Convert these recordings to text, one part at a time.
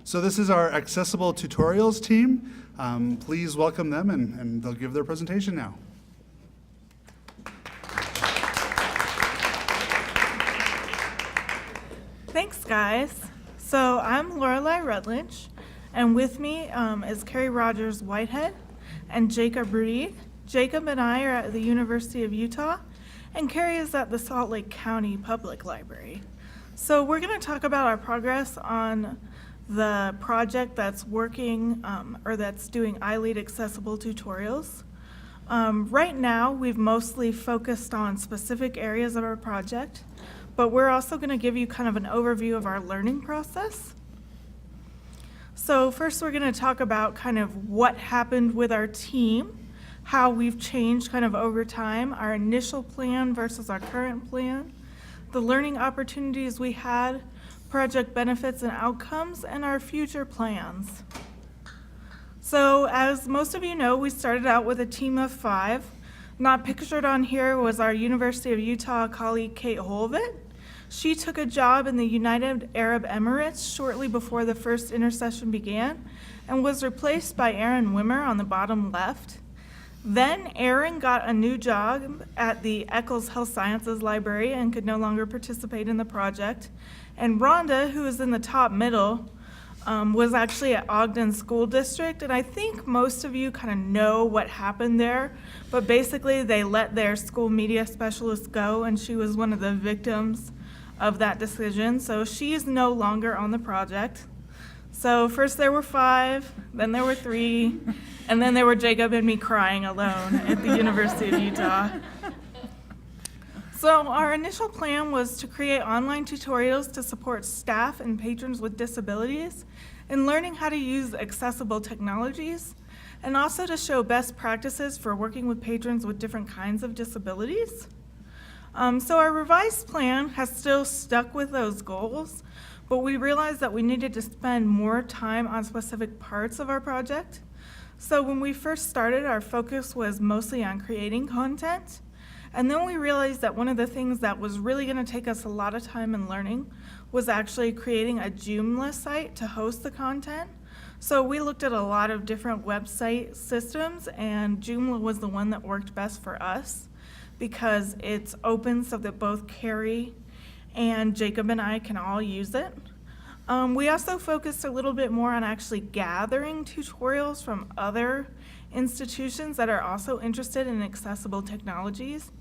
So this is our Accessible Tutorials team. Please welcome them, and they'll give their presentation now. Thanks, guys. So I'm Lorelei Rutledge, and with me is Carrie Rogers-Whitehead and Jacob Reed. Jacob and I are at the University of Utah, and Carrie is at the Salt Lake County Public Library. So we're going to talk about our progress on the project that's working or that's doing ILEAD accessible tutorials. Right now, we've mostly focused on specific areas of our project, but we're also going to give you kind of an overview of our learning process. So first, we're going to talk about kind of what happened with our team, how we've changed kind of over time, our initial plan versus our current plan, the learning opportunities we had, project benefits and outcomes, and our future plans. So as most of you know, we started out with a team of 5. Not pictured on here was our University of Utah colleague, Kate Holvett. She took a job in the United Arab Emirates shortly before the first intersession began and was replaced by Aaron Wimmer on the bottom left. Then Aaron got a new job at the Eccles Health Sciences Library and could no longer participate in the project. And Rhonda, who is in the top middle, was actually at Ogden School District. And I think most of you kind of know what happened there. But basically, they let their school media specialist go, and she was one of the victims of that decision. So she's no longer on the project. So first there were 5, then there were 3, and then there were Jacob and me crying alone at the University of Utah. So our initial plan was to create online tutorials to support staff and patrons with disabilities in learning how to use accessible technologies, and also to show best practices for working with patrons with different kinds of disabilities. So our revised plan has still stuck with those goals, but we realized that we needed to spend more time on specific parts of our project. So when we first started, our focus was mostly on creating content. And then we realized that one of the things that was really going to take us a lot of time and learning was actually creating a Joomla site to host the content. So we looked at a lot of different website systems, and Joomla was the one that worked best for us because it's open so that both Carrie and Jacob and I can all use it. We also focused a little bit more on actually gathering tutorials from other institutions that are also interested in accessible technologies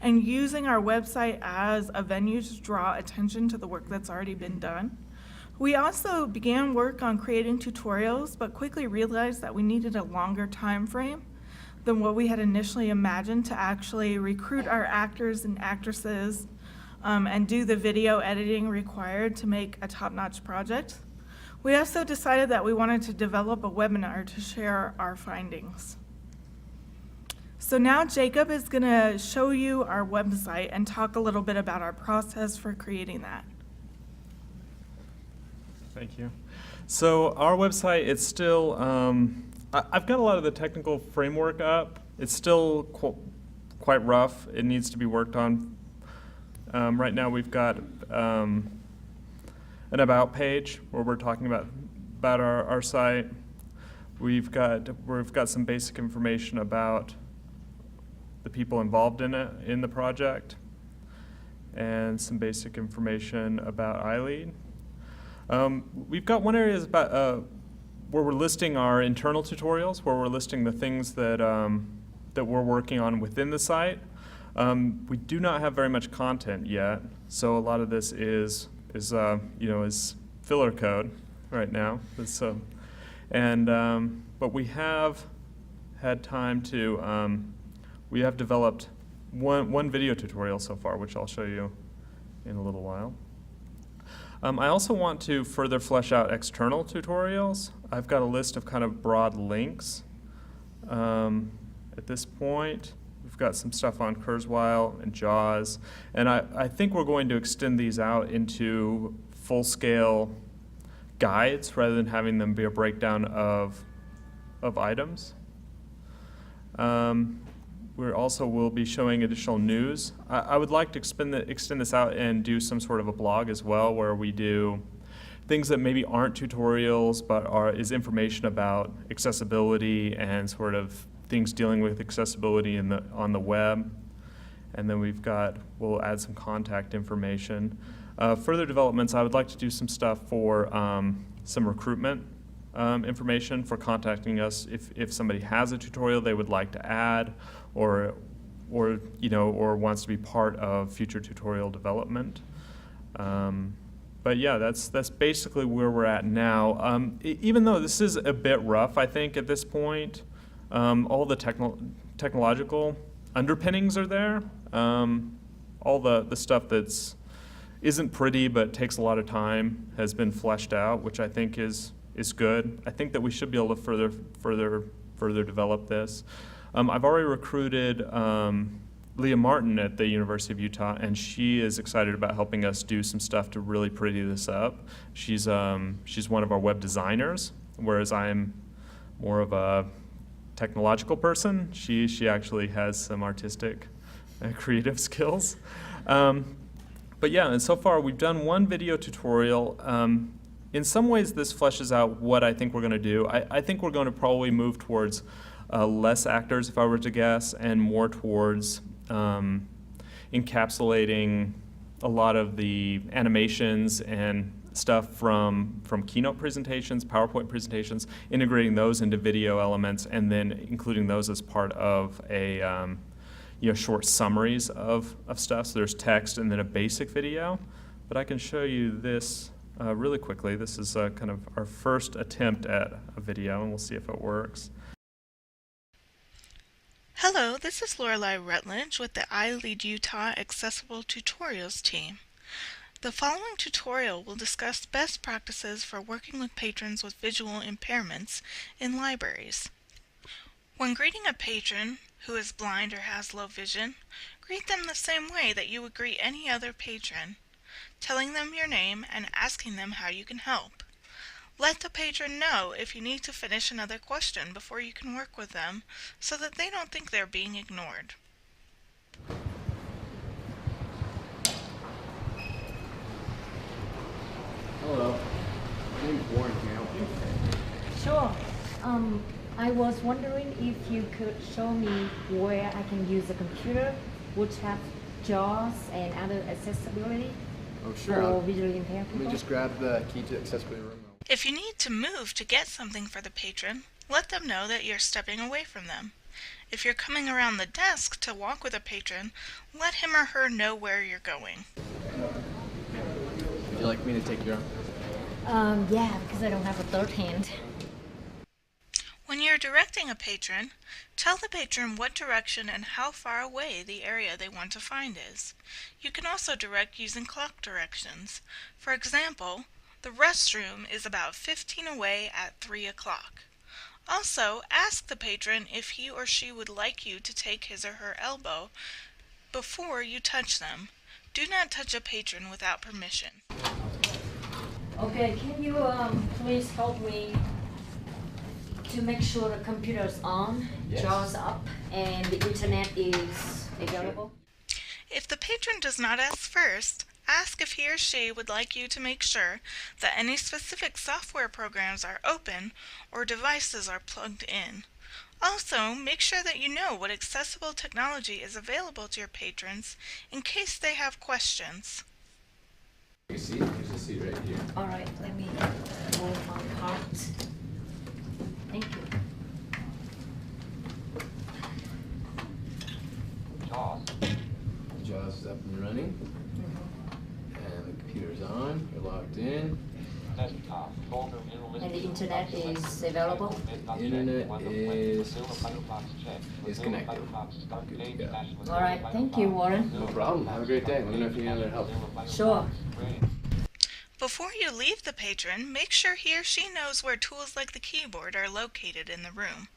and using our website as a venue to draw attention to the work that's already been done. We also began work on creating tutorials, but quickly realized that we needed a longer time frame than what we had initially imagined to actually recruit our actors and actresses and do the video editing required to make a top-notch project. We also decided that we wanted to develop a webinar to share our findings. So now Jacob is going to show you our website and talk a little bit about our process for creating that. Thank you. So our website, it's still, I've got a lot of the technical framework up. It's still quite rough. It needs to be worked on. Right now we've got an about page where we're talking about our site. We've got some basic information about the people involved in it, in the project, and some basic information about ILEAD. We've got one area about where we're listing our internal tutorials, where we're listing the things that that we're working on within the site. We do not have very much content yet, so a lot of this is filler code right now. But we have had time to. We have developed one video tutorial so far, which I'll show you in a little while. I also want to further flesh out external tutorials. I've got a list of kind of broad links at this point. We've got some stuff on Kurzweil and JAWS, and I think we're going to extend these out into full-scale guides rather than having them be a breakdown of items. We also will be showing additional news. I would like to extend this out and do some sort of a blog as well, where we do things that maybe aren't tutorials but is information about accessibility and sort of things dealing with accessibility on the web. And then we'll add some contact information. Further developments, I would like to do some stuff for some recruitment information for contacting us if somebody has a tutorial they would like to add or wants to be part of future tutorial development. But yeah, that's basically where we're at now. Even though this is a bit rough, I think at this point, all the technological underpinnings are there. All the stuff isn't pretty but takes a lot of time has been fleshed out, which I think is good. I think that we should be able to further develop this. I've already recruited Leah Martin at the University of Utah, and she is excited about helping us do some stuff to really pretty this up. She's one of our web designers, whereas I'm more of a technological person. She actually has some artistic creative skills. But yeah, and so far we've done one video tutorial. In some ways this fleshes out what I think we're going to do. I think we're going to probably move towards less actors, if I were to guess, and more towards encapsulating a lot of the animations and stuff from keynote presentations, PowerPoint presentations, integrating those into video elements, and then including those as part of a short summaries of stuff. So there's text and then a basic video. But I can show you this really quickly. This is kind of our first attempt at a video, and we'll see if it works. Hello, this is Lorelei Rutledge with the ILEAD Utah Accessible Tutorials team. The following tutorial will discuss best practices for working with patrons with visual impairments in libraries. When greeting a patron who is blind or has low vision, greet them the same way that you would greet any other patron, telling them your name and asking them how you can help. Let the patron know if you need to finish another question before you can work with them so that they don't think they're being ignored. Hello, my name's Warren. Can I help you? Sure. I was wondering if you could show me where I can use a computer which have JAWS and other accessibility Oh, sure. for visually impaired Let people. me just grab the key to accessibility room. If you need to move to get something for the patron, let them know that you're stepping away from them. If you're coming around the desk to walk with a patron, let him or her know where you're going. Would you like me to take your arm? Yeah, because I don't have a third hand. When you're directing a patron, tell the patron what direction and how far away the area they want to find is. You can also direct using clock directions. For example, the restroom is about 15 away at 3 o'clock. Also, ask the patron if he or she would like you to take his or her elbow before you touch them. Do not touch a patron without permission. Okay, can you please help me to make sure the computer's on, Yes. JAWS up, and the internet is available? If the patron does not ask first, ask if he or she would like you to make sure that any specific software programs are open or devices are plugged in. Also, make sure that you know what accessible technology is available to your patrons in case they have questions. You see? There's a seat right here. All right, let me move my cart. Thank you. JAWS is up and running. And the computer's on. You're logged in. And the internet is available? The internet is connected. Good to go. All right, thank you, Warren. No problem. Have a great day. Let me know if you need other help. Sure. Before you leave the patron, make sure he or she knows where tools like the keyboard are located in the room.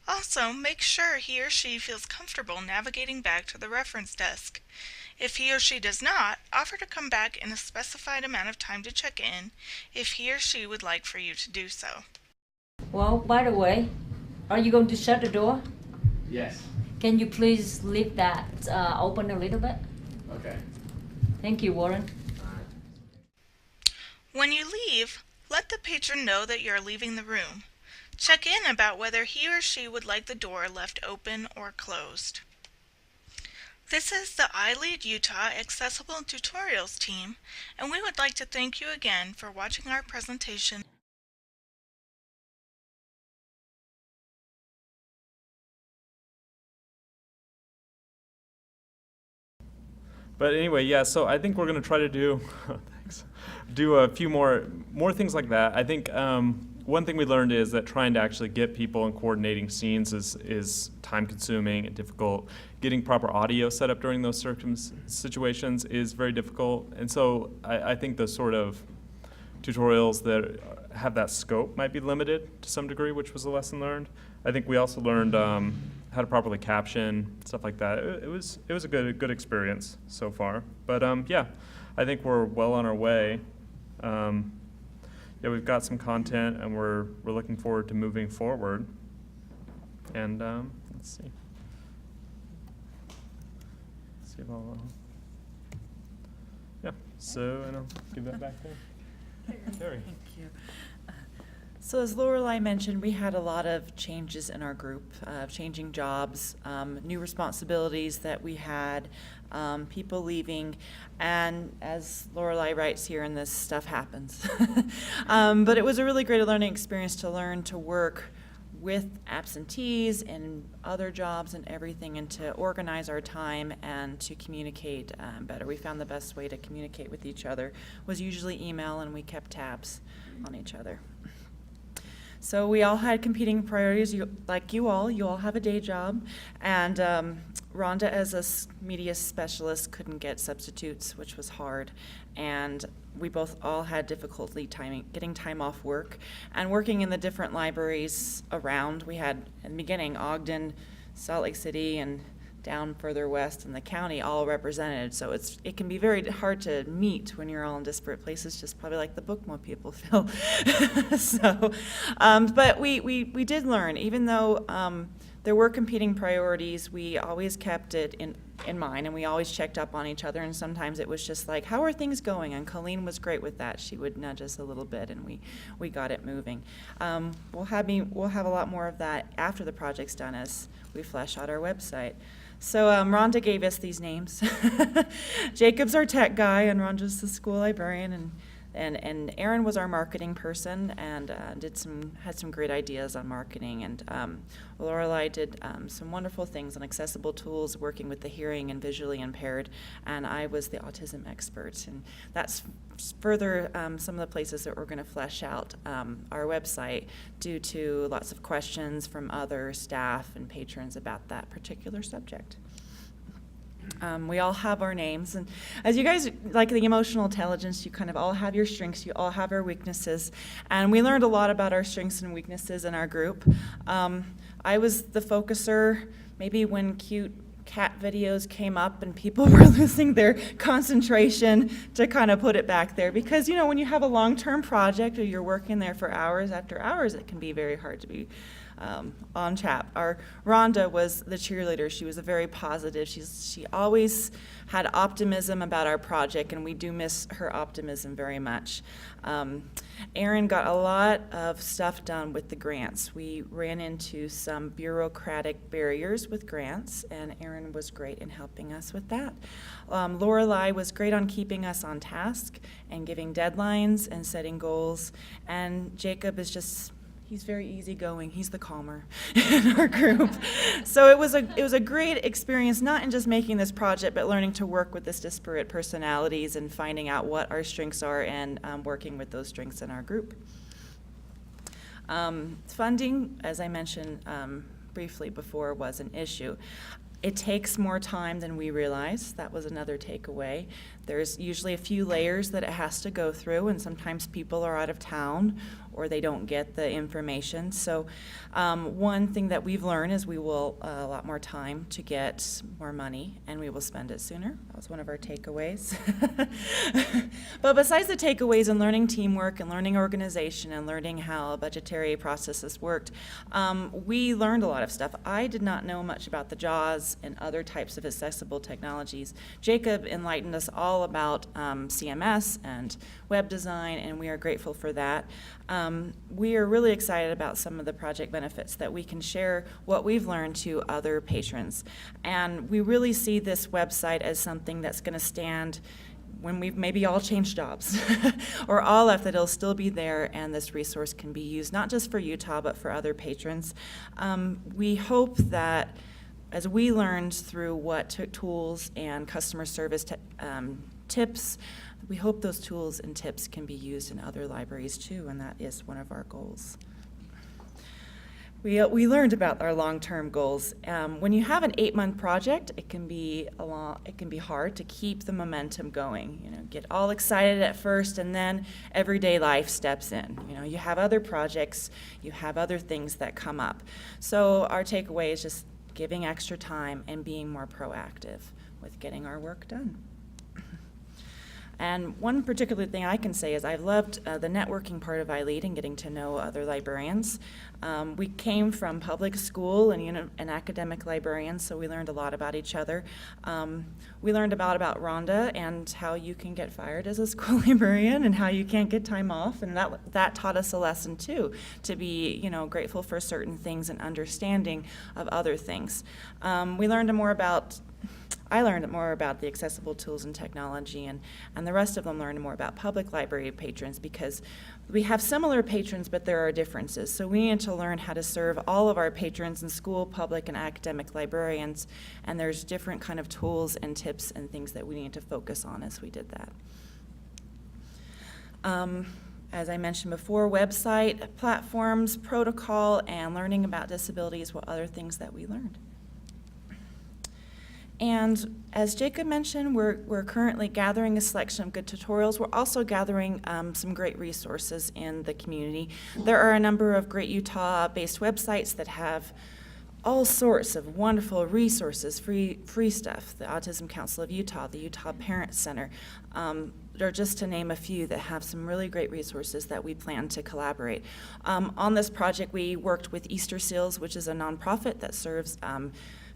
Also, make sure he or she feels comfortable navigating back to the reference desk. If he or she does not, offer to come back in a specified amount of time to check in if he or she would like for you to do so. Well, by the way, are you going to shut the door? Yes. Can you please leave that open a little bit? Okay. Thank you, Warren. When you leave, let the patron know that you are leaving the room. Check in about whether he or she would like the door left open or closed. This is the ILEAD Utah Accessible Tutorials team, and we would like to thank you again for watching our presentation. But anyway, yeah, so I think we're going to try to do, thanks, do a few more things like that. I think one thing we learned is that trying to actually get people and coordinating scenes is time-consuming and difficult. Getting proper audio set up during those situations is very difficult. And so I think the sort of tutorials that have that scope might be limited to some degree, which was a lesson learned. I think we also learned how to properly caption, stuff like that. It was a good experience so far. But yeah, I think we're well on our way. Yeah, we've got some content, and we're looking forward to moving forward. And let's see. Let's see if I'll, yeah. So, and I'll give that back there. Carrie. Thank you. So as Lorelei mentioned, we had a lot of changes in our group, changing jobs, new responsibilities that we had, people leaving, and as Lorelei writes here, and this stuff happens. But it was a really great learning experience to learn to work with absentees and other jobs and everything, and to organize our time and to communicate better. We found the best way to communicate with each other was usually email, and we kept tabs on each other. So we all had competing priorities, like you all have a day job, and Rhonda as a media specialist couldn't get substitutes, which was hard, and we all had difficulty getting time off work, and working in the different libraries around. We had, in the beginning, Ogden, Salt Lake City, and down further west in the county all represented, so it can be very hard to meet when you're all in disparate places, just probably like the bookmore people feel. So, but we did learn, even though there were competing priorities, we always kept it in mind, and we always checked up on each other, and sometimes it was just like, how are things going? And Colleen was great with that. She would nudge us a little bit, and we got it moving. We'll have a lot more of that after the project's done as we flesh out our website. So Rhonda gave us these names. Jacob's our tech guy, and Rhonda's the school librarian, and Aaron was our marketing person, and had some great ideas on marketing. And Lorelei did some wonderful things on accessible tools, working with the hearing and visually impaired, and I was the autism expert. And that's further some of the places that we're going to flesh out our website due to lots of questions from other staff and patrons about that particular subject. We all have our names, and as you guys, like the emotional intelligence, you kind of all have your strengths, you all have our weaknesses, and we learned a lot about our strengths and weaknesses in our group. I was the focuser, maybe when cute cat videos came up and people were losing their concentration, to kind of put it back there, because when you have a long-term project or you're working there for hours after hours, it can be very hard to be on tap. Our Rhonda was the cheerleader. She was a very positive. She always had optimism about our project, and we do miss her optimism very much. Aaron got a lot of stuff done with the grants. We ran into some bureaucratic barriers with grants, and Aaron was great in helping us with that. Lorelei was great on keeping us on task and giving deadlines and setting goals, and Jacob is just, he's very easygoing. He's the calmer in our group. So it was a great experience, not in just making this project, but learning to work with this disparate personalities and finding out what our strengths are, and working with those strengths in our group. Funding, as I mentioned briefly before, was an issue. It takes more time than we realize. That was another takeaway. There's usually a few layers that it has to go through, and sometimes people are out of town or they don't get the information. So one thing that we've learned is we will a lot more time to get more money, and we will spend it sooner. That was one of our takeaways. But besides the takeaways and learning teamwork and learning organization and learning how budgetary processes worked, we learned a lot of stuff. I did not know much about the JAWS and other types of accessible technologies. Jacob enlightened us all about CMS and web design, and we are grateful for that. We are really excited about some of the project benefits that we can share what we've learned to other patrons. And we really see this website as something that's going to stand when we've maybe all changed jobs or all left, that it'll still be there, and this resource can be used not just for Utah but for other patrons. We hope that as we learned through what tools and customer service tips, we hope those tools and tips can be used in other libraries too, and that is one of our goals. We learned about our long-term goals. When you have an 8-month project, it can be hard to keep the momentum going. You know, get all excited at first, and then everyday life steps in. You know, you have other projects, you have other things that come up. So our takeaway is just giving extra time and being more proactive with getting our work done. And one particular thing I can say is I've loved the networking part of ILEAD and getting to know other librarians. We came from public school and academic librarians, so we learned a lot about each other. We learned about Rhonda and how you can get fired as a school librarian and how you can't get time off, and that taught us a lesson too, to be grateful for certain things and understanding of other things. I learned more about the accessible tools and technology, and the rest of them learned more about public library patrons, because we have similar patrons, but there are differences. So we need to learn how to serve all of our patrons in school, public, and academic librarians, and there's different kind of tools and tips and things that we need to focus on as we did that. As I mentioned before, website, platforms, protocol, and learning about disabilities were other things that we learned. And as Jacob mentioned, we're currently gathering a selection of good tutorials. We're also gathering some great resources in the community. There are a number of great Utah-based websites that have all sorts of wonderful resources, free stuff. The Autism Council of Utah, the Utah Parent Center, are just to name a few that have some really great resources that we plan to collaborate. On this project, we worked with Easter Seals, which is a nonprofit that serves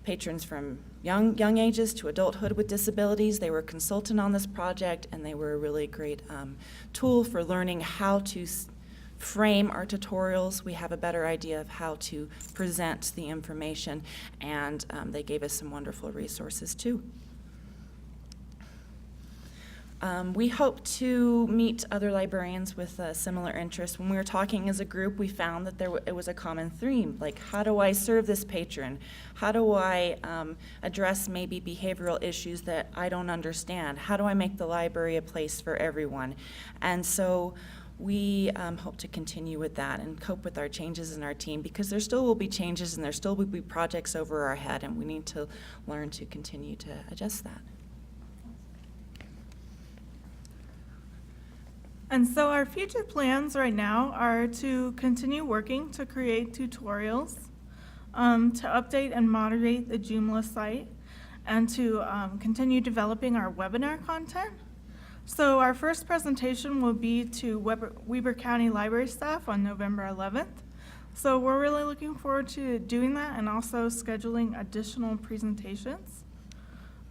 patrons from young ages to adulthood with disabilities. They were a consultant on this project, and they were a really great tool for learning how to frame our tutorials. We have a better idea of how to present the information, and they gave us some wonderful resources too. We hope to meet other librarians with similar interests. When we were talking as a group, we found that it was a common theme, like how do I serve this patron? How do I address maybe behavioral issues that I don't understand? How do I make the library a place for everyone? And so we hope to continue with that and cope with our changes in our team, because there still will be changes and there still will be projects over our head, and we need to learn to continue to adjust that. And so our future plans right now are to continue working to create tutorials, to update and moderate the Joomla site, and to continue developing our webinar content. So our first presentation will be to Weber County Library staff on November 11th. So we're really looking forward to doing that and also scheduling additional presentations.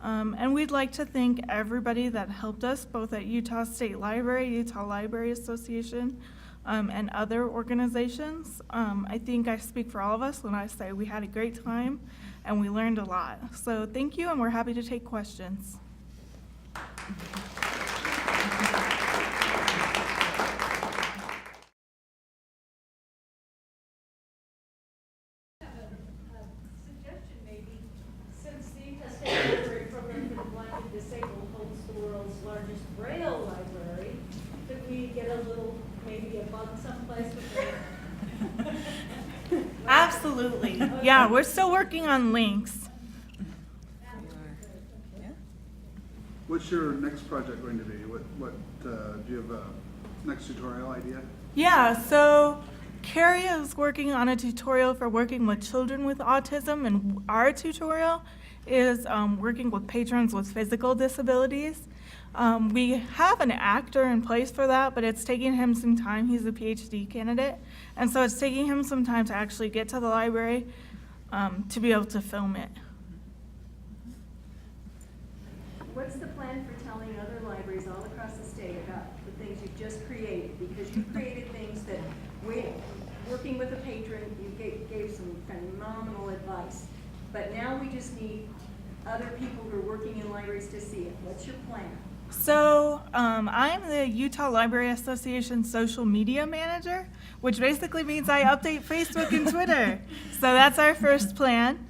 And we'd like to thank everybody that helped us, both at Utah State Library, Utah Library Association, and other organizations. I think I speak for all of us when I say we had a great time and we learned a lot. So thank you, and we're happy to take questions. Disabled holds the world's largest Braille library. Could we get maybe a bug someplace with it? Absolutely. Yeah, we're still working on links. What's your next project going to be? What do you have next tutorial idea? Yeah, so Carrie is working on a tutorial for working with children with autism, and our tutorial is working with patrons with physical disabilities. We have an actor in place for that, but it's taking him some time. He's a PhD candidate, and so it's taking him some time to actually get to the library to be able to film it. What's the plan for telling other libraries all across the state about the things you've just created? Because you created things that, working with a patron, you gave some phenomenal advice. But now we just need other people who are working in libraries to see it. What's your plan? So I'm the Utah Library Association social media manager, which basically means I update Facebook and Twitter. So that's our first plan.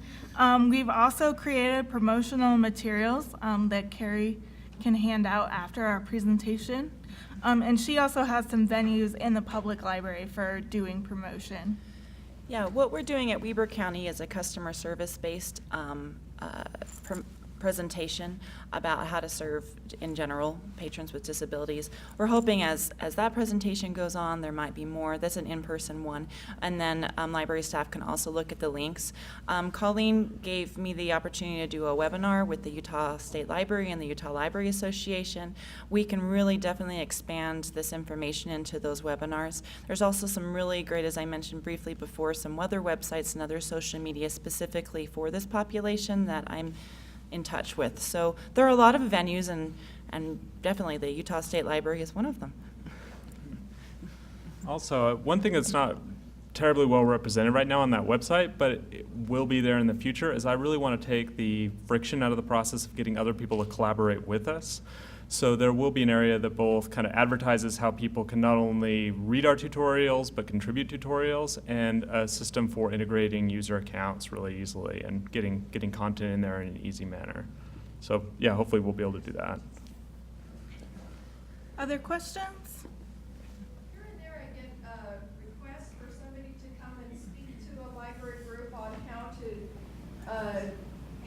We've also created promotional materials that Carrie can hand out after our presentation. And she also has some venues in the public library for doing promotion. Yeah, what we're doing at Weber County is a customer service-based presentation about how to serve, in general, patrons with disabilities. We're hoping as that presentation goes on, there might be more. That's an in-person one. And then library staff can also look at the links. Colleen gave me the opportunity to do a webinar with the Utah State Library and the Utah Library Association. We can really definitely expand this information into those webinars. There's also some really great, as I mentioned briefly before, some other websites and other social media specifically for this population that I'm in touch with. So there are a lot of venues, and definitely the Utah State Library is one of them. Also, one thing that's not terribly well represented right now on that website, but it will be there in the future, is I really want to take the friction out of the process of getting other people to collaborate with us. So there will be an area that both kind of advertises how people can not only read our tutorials, but contribute tutorials, and a system for integrating user accounts really easily and getting content in there in an easy manner. So yeah, hopefully we'll be able to do that. Other questions? Here and there I get requests for somebody to come and speak to a library group on how to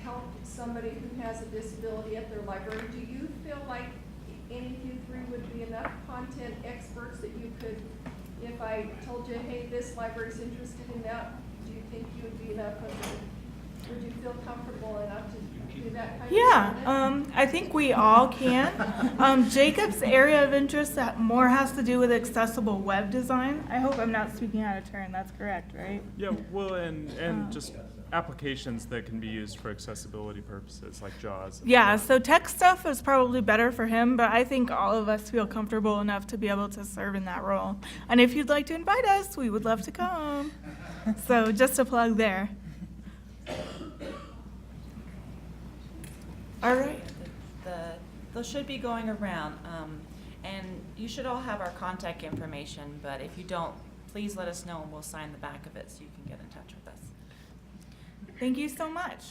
help somebody who has a disability at their library. Do you feel like any of you three would be enough content experts that you could, if I told you, hey, this library's interested in that, do you think you would be enough of a, would you feel comfortable enough to do that kind of Yeah, I think we all can. Jacob's area of interest that more has to do with accessible web design. I hope I'm not speaking out of turn. That's correct, right? Yeah, well, and just applications that can be used for accessibility purposes, like JAWS. Yeah, so tech stuff is probably better for him, but I think all of us feel comfortable enough to be able to serve in that role. And if you'd like to invite us, we would love to come. So just a plug there. All right. Those should be going around, and you should all have our contact information, but if you don't, please let us know and we'll sign the back of it so you can get in touch with us. Thank you so much.